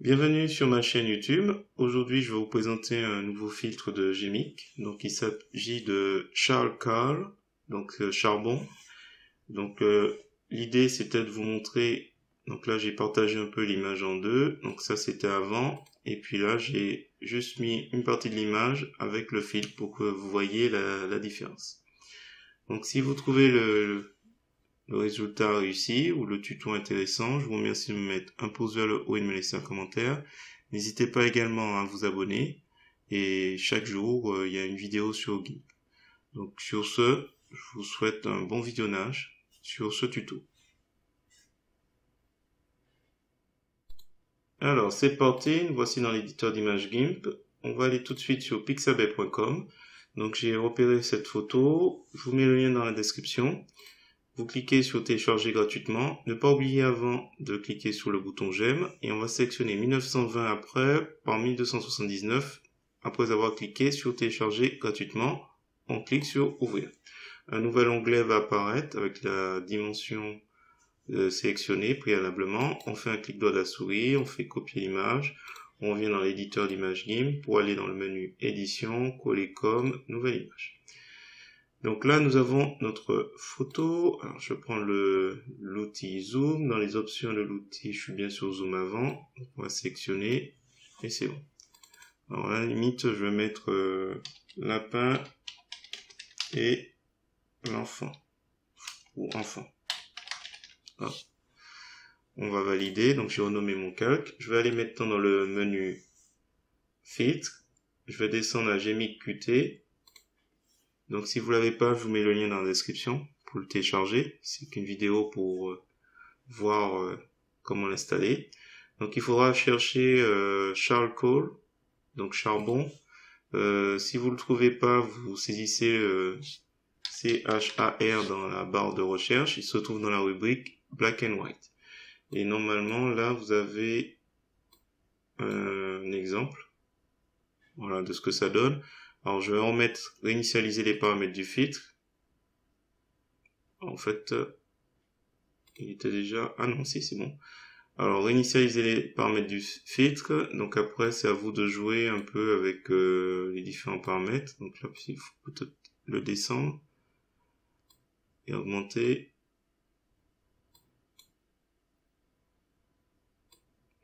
Bienvenue sur ma chaîne YouTube. Aujourd'hui, je vais vous présenter un nouveau filtre de Gmic. Donc, il s'agit de Charcoal, donc charbon. Donc, l'idée, c'était de vous montrer. Donc là, j'ai partagé un peu l'image en deux. Donc ça, c'était avant. Et puis là, j'ai juste mis une partie de l'image avec le filtre pour que vous voyez la différence. Donc, si vous trouvez le résultat réussi ou le tuto intéressant, je vous remercie de me mettre un pouce vers le haut et de me laisser un commentaire. N'hésitez pas également à vous abonner et chaque jour, il y a une vidéo sur GIMP. Donc sur ce, je vous souhaite un bon visionnage sur ce tuto. Alors c'est parti, nous voici dans l'éditeur d'images GIMP. On va aller tout de suite sur pixabay.com. Donc j'ai repéré cette photo, je vous mets le lien dans la description. Vous cliquez sur télécharger gratuitement. Ne pas oublier avant de cliquer sur le bouton j'aime et on va sélectionner 1920 après par 1279. Après avoir cliqué sur télécharger gratuitement, on clique sur ouvrir. Un nouvel onglet va apparaître avec la dimension sélectionnée préalablement. On fait un clic droit de la souris, on fait copier l'image. On vient dans l'éditeur d'image GIMP pour aller dans le menu édition, coller comme, nouvelle image. Donc là, nous avons notre photo. Alors, je prends l'outil Zoom. Dans les options de l'outil, je suis bien sur Zoom avant. Donc, on va sélectionner et c'est bon. Alors, à la limite, je vais mettre lapin et l'enfant. Ou enfant. Hop. On va valider. Donc, j'ai renommé mon calque. Je vais aller maintenant dans le menu filtre. Je vais descendre à Gmic Qt. Donc si vous l'avez pas, je vous mets le lien dans la description pour le télécharger. C'est qu'une vidéo pour voir comment l'installer. Donc il faudra chercher Charcoal, donc charbon. Si vous le trouvez pas, vous saisissez CHAR dans la barre de recherche. Il se trouve dans la rubrique Black and White. Et normalement là vous avez un exemple, voilà, de ce que ça donne. Alors je vais réinitialiser les paramètres du filtre. En fait, il était déjà... Ah non, si, c'est bon. Alors, réinitialiser les paramètres du filtre. Donc après, c'est à vous de jouer un peu avec les différents paramètres. Donc là, il faut peut-être le descendre et augmenter.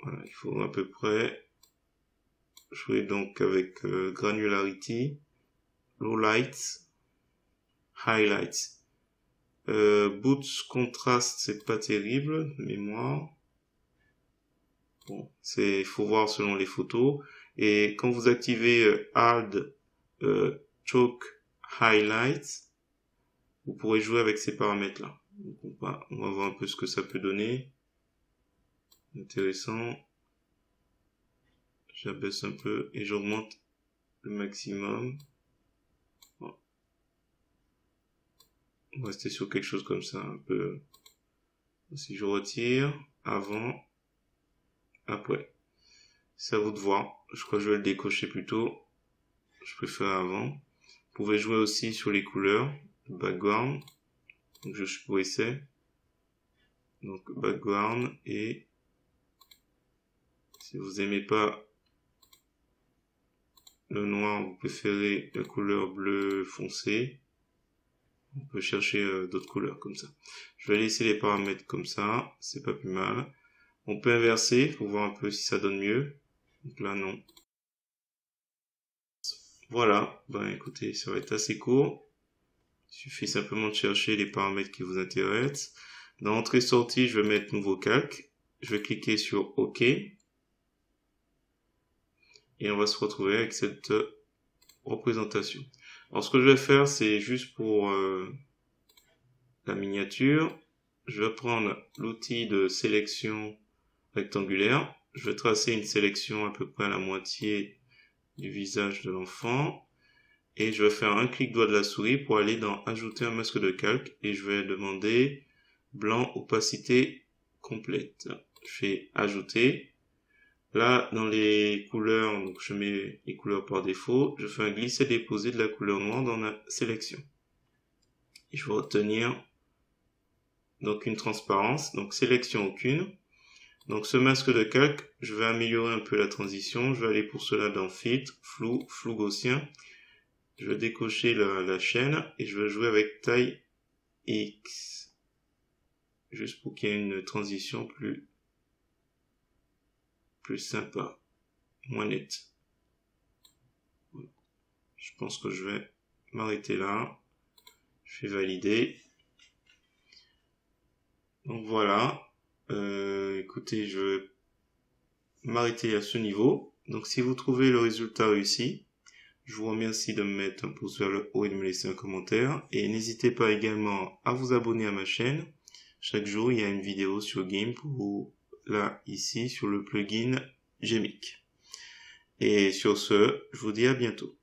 Voilà, il faut à peu près jouer donc avec Granularity, Lowlights, Highlights. Boost Contrast, c'est pas terrible, mémoire. Bon, il faut voir selon les photos. Et quand vous activez Add Choke Highlights, vous pourrez jouer avec ces paramètres-là. On va voir un peu ce que ça peut donner. Intéressant. J'abaisse un peu et j'augmente le maximum. Bon. On va rester sur quelque chose comme ça, un peu. Si je retire, avant, après. C'est à vous de voir. Je crois que je vais le décocher plutôt. Je préfère avant. Vous pouvez jouer aussi sur les couleurs. Background. Donc je choisissais. Donc background et si vous aimez pas le noir, vous préférez la couleur bleu foncé. On peut chercher d'autres couleurs comme ça. Je vais laisser les paramètres comme ça. C'est pas plus mal. On peut inverser pour voir un peu si ça donne mieux. Donc là non. Voilà. Ben écoutez, ça va être assez court. Il suffit simplement de chercher les paramètres qui vous intéressent. Dans Entrée-Sortie, je vais mettre Nouveau calque. Je vais cliquer sur OK. Et on va se retrouver avec cette représentation. Alors ce que je vais faire, c'est juste pour la miniature. Je vais prendre l'outil de sélection rectangulaire. Je vais tracer une sélection à peu près à la moitié du visage de l'enfant. Et je vais faire un clic droit de la souris pour aller dans Ajouter un masque de calque. Et je vais demander blanc opacité complète. Je fais Ajouter. Là, dans les couleurs, donc je mets les couleurs par défaut. Je fais un glisser-déposer de la couleur noire dans la sélection. Et je vais retenir donc une transparence. Donc sélection aucune. Donc ce masque de calque, je vais améliorer un peu la transition. Je vais aller pour cela dans Filtre, Flou gaussien. Je vais décocher la chaîne et je vais jouer avec taille X. Juste pour qu'il y ait une transition plus sympa, moins nette. Je pense que je vais m'arrêter là. Je fais valider. Donc voilà. Écoutez, je vais m'arrêter à ce niveau. Donc si vous trouvez le résultat réussi, je vous remercie de me mettre un pouce vers le haut et de me laisser un commentaire. Et n'hésitez pas également à vous abonner à ma chaîne. Chaque jour, il y a une vidéo sur GIMP ou là, ici, sur le plugin Gmic. Et sur ce, je vous dis à bientôt.